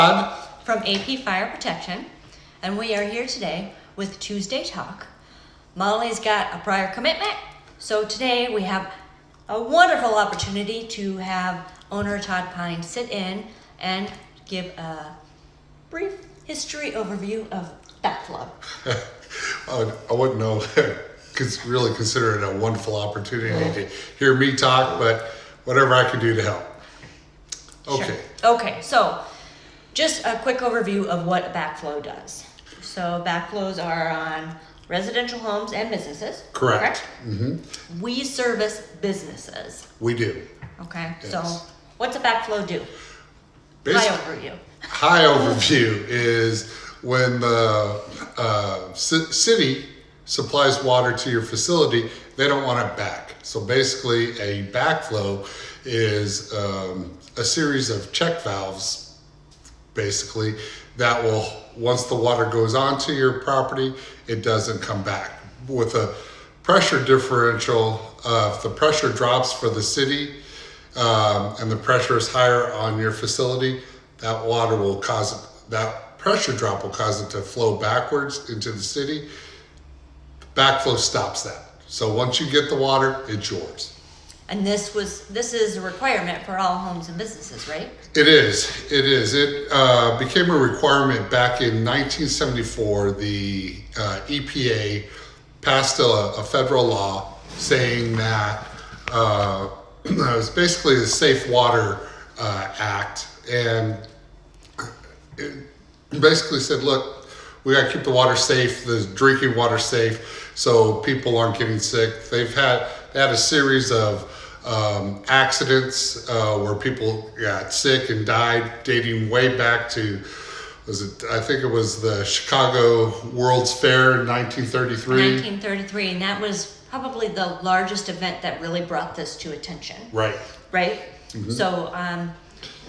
from AP Fire Protection, and we are here today with Tuesday Talk. Molly's got a prior commitment, so today we have a wonderful opportunity to have owner Todd Pine sit in and give a brief history overview of Backflow. I wouldn't know, because really consider it a wonderful opportunity to hear me talk, but whatever I can do to help. Okay. Sure. Okay, so just a quick overview of what Backflow does. So backflows are on residential homes and businesses. Correct. Mm-hmm. We service businesses. We do. Okay, Yes. so what's a backflow do? Basi- High overview. High overview is when the city supplies water to your facility, they don't want it back. So basically a backflow is a series of check valves, basically, that will, once the water goes onto your property, it doesn't come back. With a pressure differential, if the pressure drops for the city and the pressure is higher on your facility, that water will cause it, that pressure drop will cause it to flow backwards into the city. Backflow stops that. So once you get the water, it's yours. And this is a requirement for all homes and businesses, right? It is. It became a requirement back in 1974. The EPA passed a federal law saying that it was basically the Safe Water Act, and it basically said, look, we got to keep the water safe, the drinking water safe, so people aren't getting sick. They had a series of accidents where people got sick and died, dating way back to, I think it was the Chicago World's Fair in 1933. 1933, and that was probably the largest event that really brought this to attention. Right. Right? Mm-hmm. So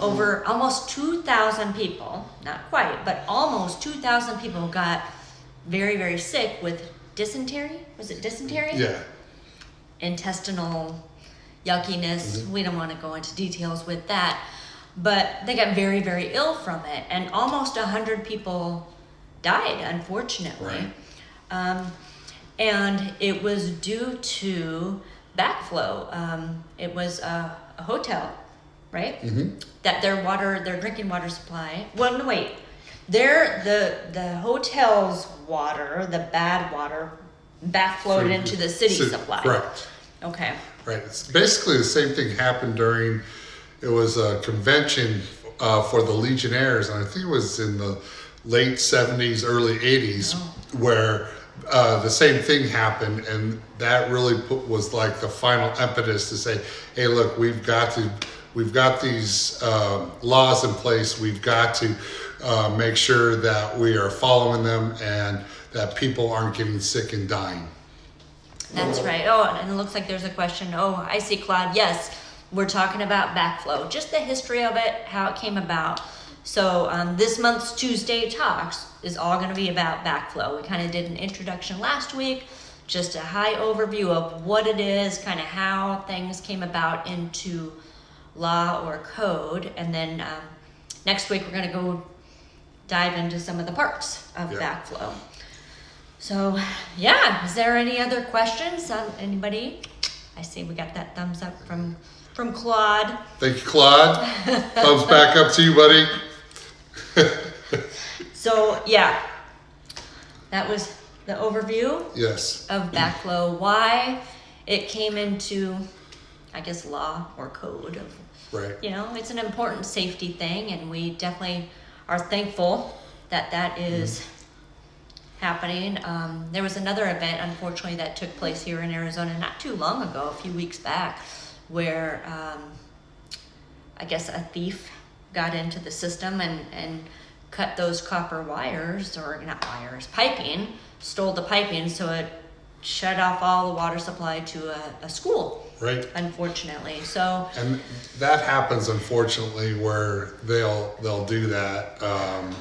over almost 2,000 people, not quite, but almost 2,000 people got very, very sick with dysentery. Was it dysentery? Yeah. Intestinal yuckiness. Mm-hmm. We don't want to go into details with that, but they got very, very ill from it, and almost 100 people died, unfortunately. Right. And it was due to backflow. It was a hotel, right? Mm-hmm. That their drinking water supply. Well, no, wait. The hotel's water, the bad water, backflowed into the city supply. Correct. Okay. Right. It's basically the same thing happened during, it was a convention for the Legionnaires, and I think it was in the late 70s, early 80s, where the same thing happened, and that really was like the final impetus to say, hey, look, we've got these laws in place. We've got to make sure that we are following them and that people aren't getting sick and dying. That's right. Oh, and it looks like there's a question. Oh, I see, Claude. Yes, we're talking about backflow. Just the history of it, how it came about. So this month's Tuesday Talks is all going to be about backflow. We kind of did an introduction last week, just a high overview of what it is, kind of how things came about into law or code. And then next week we're going to go dive into some of the parts of backflow. So, yeah, is there any other questions on anybody? I see we got that thumbs up from Claude. Thank you, Claude. Thumbs back up to you, buddy. So, yeah, that was the overview of backflow, why it came into, I guess, law or code. Right. You know, it's an important safety thing, and we definitely are thankful that is happening. There was another event, unfortunately, that took place here in Arizona not too long ago, a few weeks back, where I guess a thief got into the system and cut those copper wires, or not wires, piping, stole the piping, so it shut off all the water supply to a school. Right. Unfortunately, so. And that happens, unfortunately, where they'll do that, and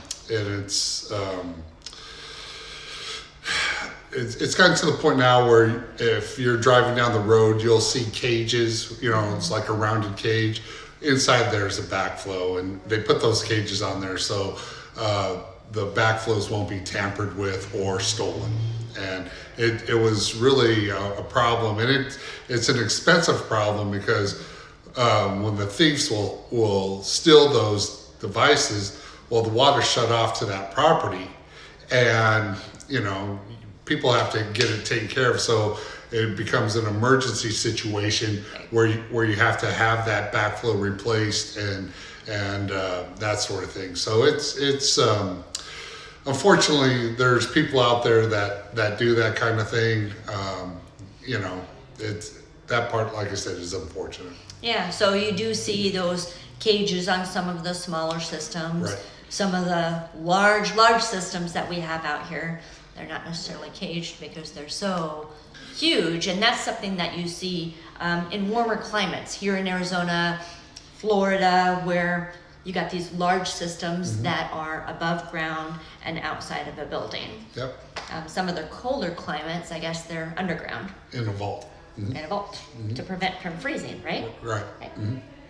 it's gotten to the point now where if you're driving down the road, you'll see cages, it's like a rounded cage inside there's a backflow, and they put those cages on there so the backflows won't be tampered with or stolen. And it was really a problem, and it's an expensive problem because when the thieves will steal those devices, well, the water's shut off to that property, and people have to get it taken care of. So it becomes an emergency situation where you have to have that backflow replaced and that sort of thing. So it's unfortunately there's people out there that do that kind of thing. It's that part, like I said, is unfortunate. Yeah, so you do see those cages on some of the smaller systems. Right. Some of the large systems that we have out here, they're not necessarily caged because they're so huge, and that's something that you see in warmer climates here in Arizona, Florida, where you got these large systems that are above ground and outside of a building. Yep. Some of the colder climates, I guess they're underground In a vault. in a vault to prevent from freezing, right? Right. Okay.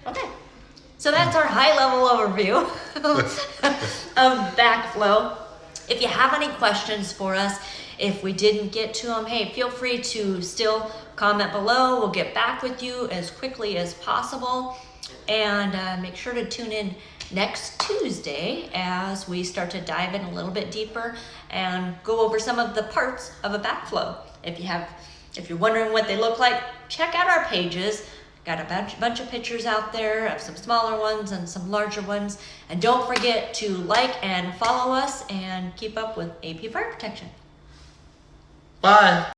Okay. So that's our high level overview of Backflow. If you have any questions for us, if we didn't get to them, hey, feel free to still comment below. We'll get back with you as quickly as possible. And make sure to tune in next Tuesday as we start to dive in a little bit deeper and go over some of the parts of a backflow. If you're wondering what they look like, check out our pages. Got a bunch of pictures out there of some smaller ones and some larger ones. And don't forget to like and follow us and keep up with AP Fire Protection. Bye.